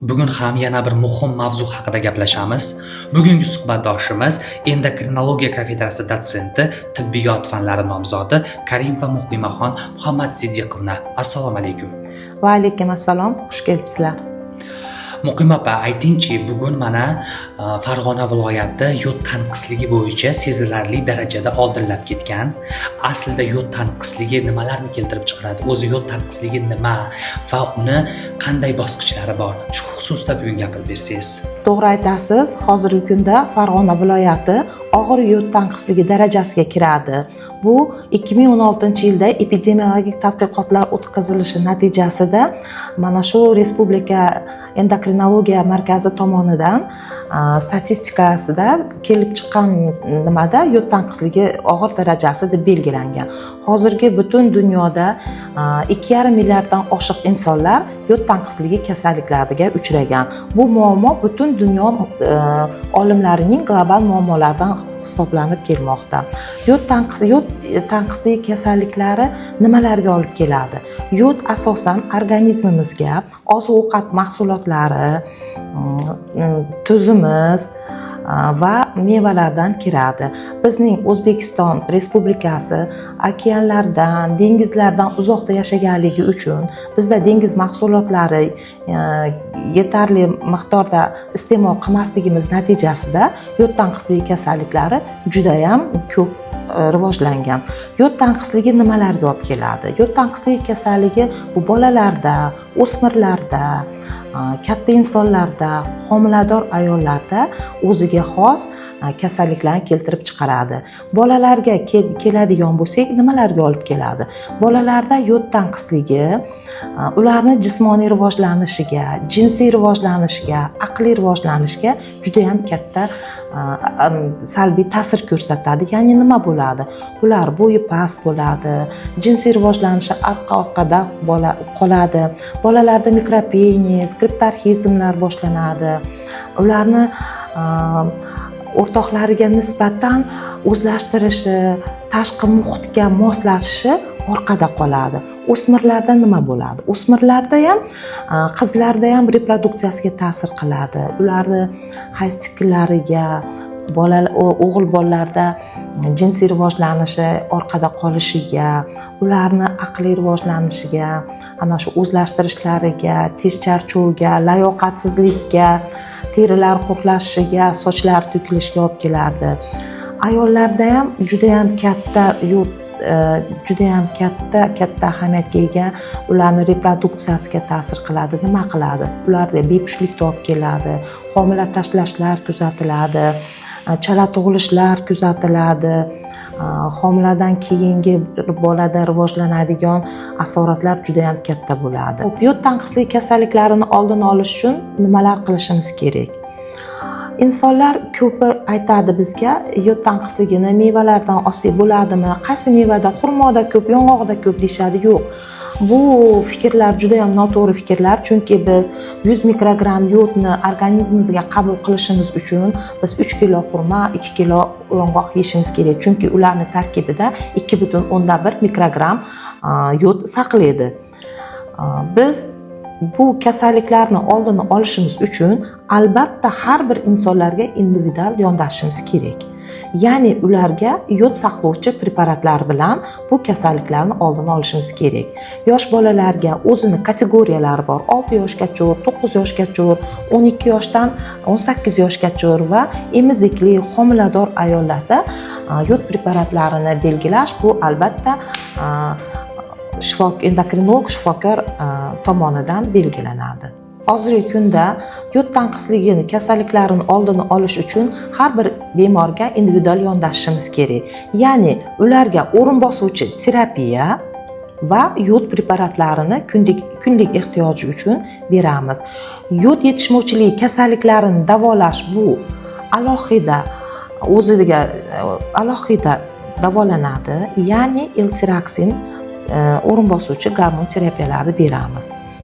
Bugun ham yana bir muhim mavzu haqida gaplashamiz. Bugungi suhbatdoshimiz endokrinologiya kafedrasi dotsenti, tibbiyot fanlari nomzodi Karimova Muqimaxon Muhammad Siddiqovna. Assalomu alaykum. Va alaykum assalom, xush kelibsizlar. Muqima opa, aytingchi, bugun mana Farg'ona viloyati yod tanqisligi bo'yicha sezilarli darajada oldinlab ketgan. Aslida yod tanqisligi nimalarni keltirib chiqaradi? O'zi yod tanqisligi nima va uni qanday bosqichlari bor? Shu xususda bugun gapirib bersangiz. To'g'ri aytasiz, hozirgi kunda Farg'ona viloyati og'ir yod tanqisligi darajasiga kiradi. Bu 2016-yilda epidemiologik tadqiqotlar o'tkazilishi natijasida mana shu Respublika endokrinologiya markazi tomonidan statistikasida kelib chiqqan nimada yod tanqisligi og'ir darajasi deb belgilangan. Hozirgi butun dunyoda 2,5 milliarddan oshiq insonlar yod tanqisligi kasalliklariga uchragan. Bu muammo butun dunyo olimlarining global muammolaridan hisoblanib kelmoqda. Yod tanqisligi kasalliklari nimalarga olib keladi? Yod asosan organizmimizga oziq-ovqat mahsulotlari, tuzimiz va mevalardan kiradi. Bizning O'zbekiston Respublikasi okeanlardan, dengizlardan uzoqda yashaganligi uchun bizda dengiz mahsulotlari yetarli miqdorda iste'mol qilmasligimiz natijasida yod tanqisligi kasalliklari juda ham ko'p rivojlangan. Yod tanqisligi nimalarga olib keladi? Yod tanqisligi kasalligi bu bolalarda, o'smirlarda, katta insonlarda, homilador ayollarda o'ziga xos kasalliklarni keltirib chiqaradi. Bolalarga keladigan bo'lsak, nimalarga olib keladi? Bolalarda yod tanqisligi ularni jismoniy rivojlanishiga, jinsiy rivojlanishiga, aqliy rivojlanishiga juda ham katta salbiy ta'sir ko'rsatadi. Ya'ni nima bo'ladi? Bular bo'yi past bo'ladi, jinsiy rivojlanishi orqada qoladi. Bolalarda mikropenis, kriptorxizmlar boshlanadi. Ularni o'rtoqlariga nisbatan o'zlashtirishi, tashqi muhitga moslashishi orqada qoladi. O'smirlarda nima bo'ladi? O'smirlarda ham, qizlarda ham reproduksiyasiga ta'sir qiladi. Ularni hayz sikllariga, o'g'il bolalarda jinsiy rivojlanishi orqada qolishiga, ularni aqliy rivojlanishiga, ana shu o'zlashtirishlariga, tez charchoviga, layoqatsizlikka, terilar qurtlashishiga, sochlar to'kilishiga olib kelardi. Ayollarda ham juda ham katta ahamiyatga ega, ularni reproduksiyasiga ta'sir qiladi. Nima qiladi? Ularda bepushtlikni olib keladi, homila tashlashlar kuzatiladi, chala tug'ilishlar kuzatiladi. Homiladan keyingi bolada rivojlanadigan asoratlar juda ham katta bo'ladi. Yod tanqisligi kasalliklarini oldini olish uchun nimalar qilishimiz kerak? Insonlar ko'pi aytadi bizga, yod tanqisligini mevalardan olsak bo'ladimi? Qaysi mevada? Xurmoda ko'p, yong'oqda ko'p deyshadi. Yo'q. Bu fikrlar juda ham noto'g'ri fikrlar, chunki biz 100 mikrogramm yodni organizmimizga qabul qilishimiz uchun biz 3 kilo xurmo, 2 kilo yong'oq yeyishimiz kerak, chunki ularning tarkibida 2,1 mikrogramm yod saqlaydi. Biz bu kasalliklarni oldini olishimiz uchun albatta har bir insonlarga individual yondashishimiz kerak. Ya'ni ularga yod saqlovchi preparatlar bilan bu kasalliklarni oldini olishimiz kerak. Yosh bolalarga o'zini kategoriyalari bor. 6 yoshgacha, 9 yoshgacha, 12 yoshdan 18 yoshgacha va emizikli, homilador ayollarda yod preparatlarini belgilash bu albatta endokrinolog shifokor tomonidan belgilanadi. Hozirgi kunda yod tanqisligini kasalliklarini oldini olish uchun har bir bemorga individual yondashishimiz kerak. Ya'ni ularga o'rin bosuvchi terapiya va yod preparatlarini kunlik ehtiyoji uchun beramiz. Yod yetishmovchiligi kasalliklarini davolash bu alohida davolanadi. Ya'ni L-tiroksin o'rin bosuvchi gormon terapiyalarini beramiz.